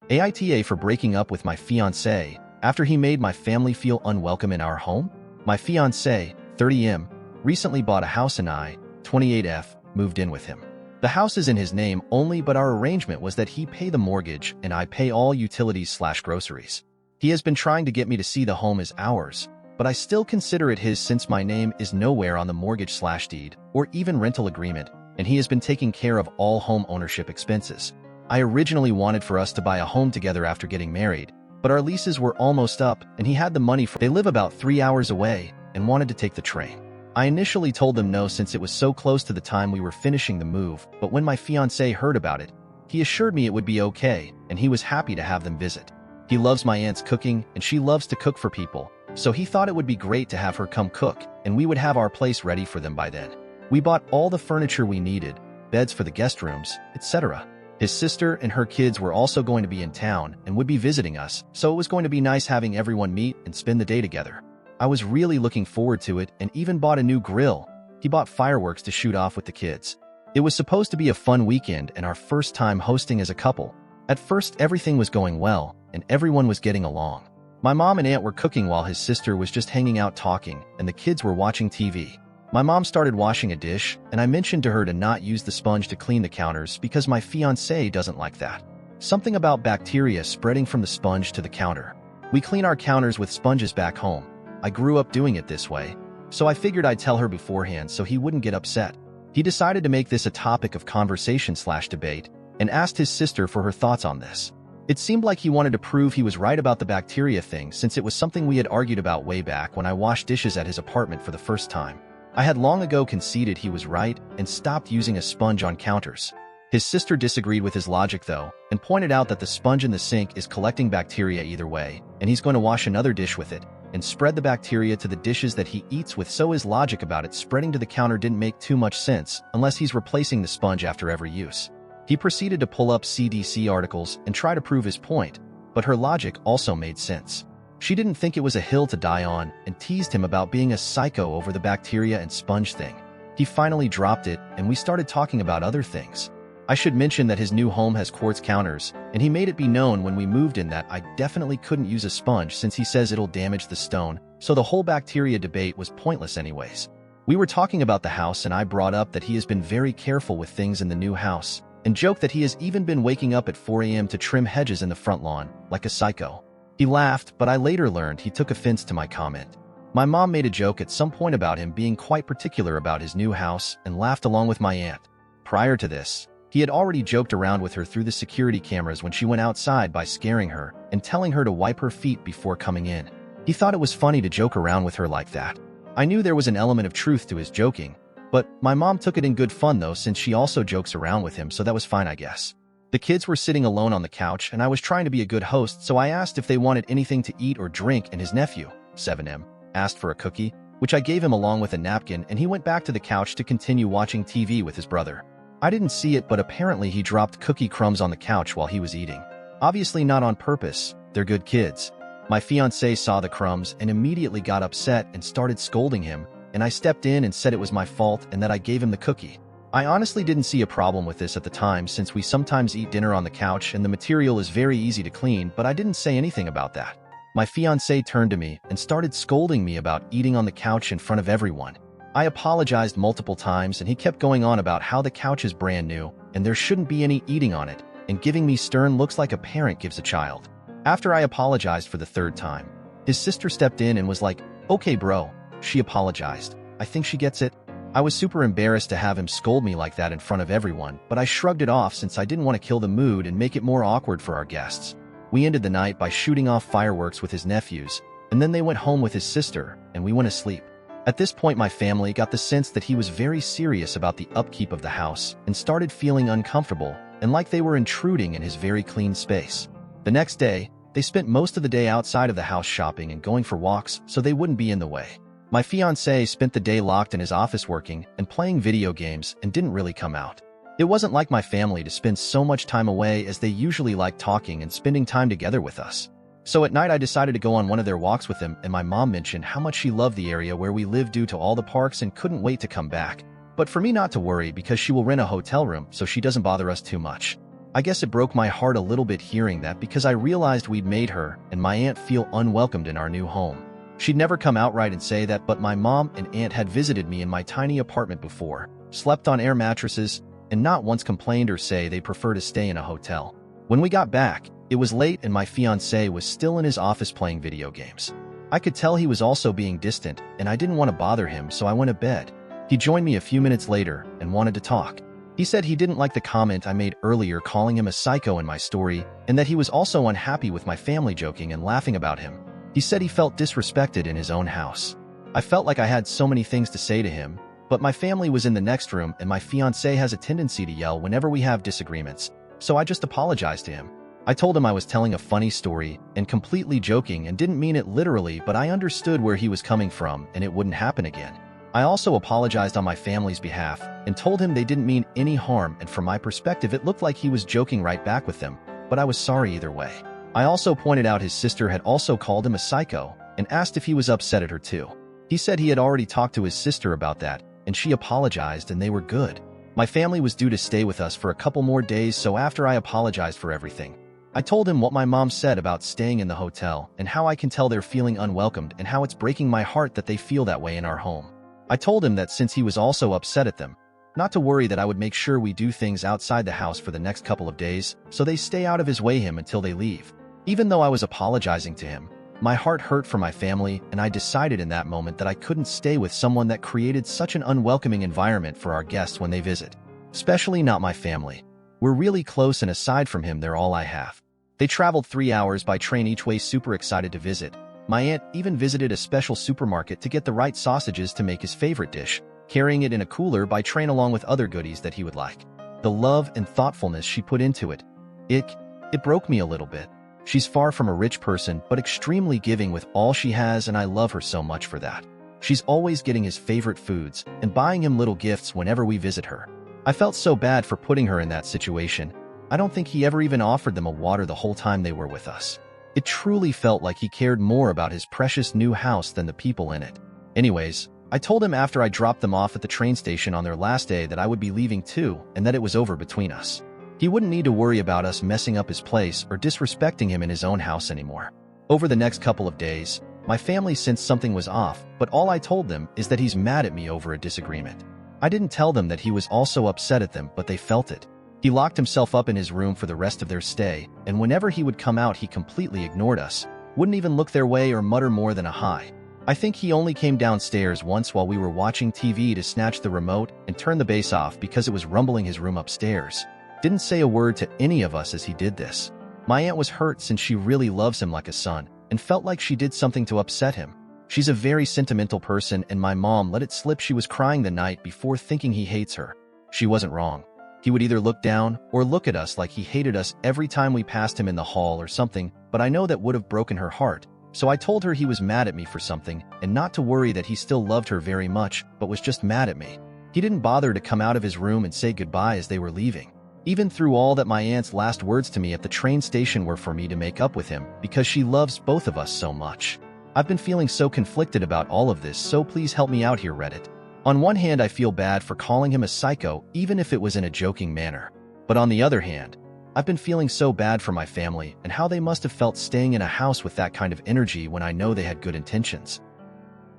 AITA for breaking up with my fiance after he made my family feel unwelcome in our home? My fiance, 30M, recently bought a house and I, 28F, moved in with him. The house is in his name only, but our arrangement was that he pay the mortgage and I pay all utilities/groceries. He has been trying to get me to see the home as ours, but I still consider it his since my name is nowhere on the mortgage/deed or even rental agreement, and he has been taking care of all home ownership expenses. I originally wanted for us to buy a home together after getting married, but our leases were almost up and he had the money for they live about 3 hours away and wanted to take the train. I initially told them no since it was so close to the time we were finishing the move, but when my fiancé heard about it, he assured me it would be okay and he was happy to have them visit. He loves my aunt's cooking and she loves to cook for people, so he thought it would be great to have her come cook and we would have our place ready for them by then. We bought all the furniture we needed, beds for the guest rooms, etc. His sister and her kids were also going to be in town and would be visiting us, so it was going to be nice having everyone meet and spend the day together. I was really looking forward to it and even bought a new grill. He bought fireworks to shoot off with the kids. It was supposed to be a fun weekend and our first time hosting as a couple. At first, everything was going well and everyone was getting along. My mom and aunt were cooking while his sister was just hanging out talking and the kids were watching TV. My mom started washing a dish, and I mentioned to her to not use the sponge to clean the counters because my fiancé doesn't like that. Something about bacteria spreading from the sponge to the counter. We clean our counters with sponges back home. I grew up doing it this way, so I figured I'd tell her beforehand so he wouldn't get upset. He decided to make this a topic of conversation/debate and asked his sister for her thoughts on this. It seemed like he wanted to prove he was right about the bacteria thing since it was something we had argued about way back when I washed dishes at his apartment for the first time. I had long ago conceded he was right and stopped using a sponge on counters. His sister disagreed with his logic though, and pointed out that the sponge in the sink is collecting bacteria either way, and he's going to wash another dish with it, and spread the bacteria to the dishes that he eats with, so his logic about it spreading to the counter didn't make too much sense unless he's replacing the sponge after every use. He proceeded to pull up CDC articles and try to prove his point, but her logic also made sense. She didn't think it was a hill to die on and teased him about being a psycho over the bacteria and sponge thing. He finally dropped it and we started talking about other things. I should mention that his new home has quartz counters, and he made it be known when we moved in that I definitely couldn't use a sponge since he says it'll damage the stone, so the whole bacteria debate was pointless anyways. We were talking about the house and I brought up that he has been very careful with things in the new house, and joked that he has even been waking up at 4 a.m. to trim hedges in the front lawn, like a psycho. He laughed, but I later learned he took offense to my comment. My mom made a joke at some point about him being quite particular about his new house and laughed along with my aunt. Prior to this, he had already joked around with her through the security cameras when she went outside by scaring her and telling her to wipe her feet before coming in. He thought it was funny to joke around with her like that. I knew there was an element of truth to his joking, but my mom took it in good fun though since she also jokes around with him, so that was fine I guess. The kids were sitting alone on the couch and I was trying to be a good host, so I asked if they wanted anything to eat or drink, and his nephew, 7M, asked for a cookie, which I gave him along with a napkin, and he went back to the couch to continue watching TV with his brother. I didn't see it, but apparently he dropped cookie crumbs on the couch while he was eating. Obviously not on purpose, they're good kids. My fiancé saw the crumbs and immediately got upset and started scolding him, and I stepped in and said it was my fault and that I gave him the cookie. I honestly didn't see a problem with this at the time since we sometimes eat dinner on the couch and the material is very easy to clean, but I didn't say anything about that. My fiancé turned to me and started scolding me about eating on the couch in front of everyone. I apologized multiple times and he kept going on about how the couch is brand new and there shouldn't be any eating on it, and giving me stern looks like a parent gives a child. After I apologized for the third time, his sister stepped in and was like, "Okay bro." She apologized. I think she gets it. I was super embarrassed to have him scold me like that in front of everyone, but I shrugged it off since I didn't want to kill the mood and make it more awkward for our guests. We ended the night by shooting off fireworks with his nephews, and then they went home with his sister, and we went to sleep. At this point, my family got the sense that he was very serious about the upkeep of the house and started feeling uncomfortable and like they were intruding in his very clean space. The next day, they spent most of the day outside of the house shopping and going for walks so they wouldn't be in the way. My fiancé spent the day locked in his office working and playing video games and didn't really come out. It wasn't like my family to spend so much time away, as they usually like talking and spending time together with us. So at night I decided to go on one of their walks with him, and my mom mentioned how much she loved the area where we live due to all the parks and couldn't wait to come back. But for me not to worry because she will rent a hotel room so she doesn't bother us too much. I guess it broke my heart a little bit hearing that because I realized we'd made her and my aunt feel unwelcomed in our new home. She'd never come outright and say that, but my mom and aunt had visited me in my tiny apartment before, slept on air mattresses, and not once complained or say they prefer to stay in a hotel. When we got back, it was late and my fiancé was still in his office playing video games. I could tell he was also being distant, and I didn't want to bother him, so I went to bed. He joined me a few minutes later and wanted to talk. He said he didn't like the comment I made earlier calling him a psycho in my story, and that he was also unhappy with my family joking and laughing about him. He said he felt disrespected in his own house. I felt like I had so many things to say to him, but my family was in the next room and my fiancé has a tendency to yell whenever we have disagreements, so I just apologized to him. I told him I was telling a funny story and completely joking and didn't mean it literally, but I understood where he was coming from and it wouldn't happen again. I also apologized on my family's behalf and told him they didn't mean any harm, and from my perspective it looked like he was joking right back with them, but I was sorry either way. I also pointed out his sister had also called him a psycho and asked if he was upset at her too. He said he had already talked to his sister about that and she apologized and they were good. My family was due to stay with us for a couple more days, so after I apologized for everything, I told him what my mom said about staying in the hotel and how I can tell they're feeling unwelcomed and how it's breaking my heart that they feel that way in our home. I told him that since he was also upset at them, not to worry, that I would make sure we do things outside the house for the next couple of days so they stay out of his way until they leave. Even though I was apologizing to him, my heart hurt for my family, and I decided in that moment that I couldn't stay with someone that created such an unwelcoming environment for our guests when they visit. Especially not my family. We're really close, and aside from him, they're all I have. They traveled 3 hours by train each way, super excited to visit. My aunt even visited a special supermarket to get the right sausages to make his favorite dish, carrying it in a cooler by train along with other goodies that he would like. The love and thoughtfulness she put into it. It broke me a little bit. She's far from a rich person, but extremely giving with all she has, and I love her so much for that. She's always getting his favorite foods and buying him little gifts whenever we visit her. I felt so bad for putting her in that situation. I don't think he ever even offered them a water the whole time they were with us. It truly felt like he cared more about his precious new house than the people in it. Anyways, I told him after I dropped them off at the train station on their last day that I would be leaving too and that it was over between us. He wouldn't need to worry about us messing up his place or disrespecting him in his own house anymore. Over the next couple of days, my family sensed something was off, but all I told them is that he's mad at me over a disagreement. I didn't tell them that he was also upset at them, but they felt it. He locked himself up in his room for the rest of their stay, and whenever he would come out he completely ignored us, wouldn't even look their way or mutter more than a hi. I think he only came downstairs once while we were watching TV to snatch the remote and turn the bass off because it was rumbling his room upstairs. Didn't say a word to any of us as he did this. My aunt was hurt since she really loves him like a son, and felt like she did something to upset him. She's a very sentimental person, and my mom let it slip she was crying the night before thinking he hates her. She wasn't wrong. He would either look down or look at us like he hated us every time we passed him in the hall or something, but I know that would have broken her heart, so I told her he was mad at me for something, and not to worry, that he still loved her very much, but was just mad at me. He didn't bother to come out of his room and say goodbye as they were leaving. Even through all that, my aunt's last words to me at the train station were for me to make up with him because she loves both of us so much. I've been feeling so conflicted about all of this, so please help me out here, Reddit. On one hand, I feel bad for calling him a psycho, even if it was in a joking manner. But on the other hand, I've been feeling so bad for my family and how they must have felt staying in a house with that kind of energy when I know they had good intentions.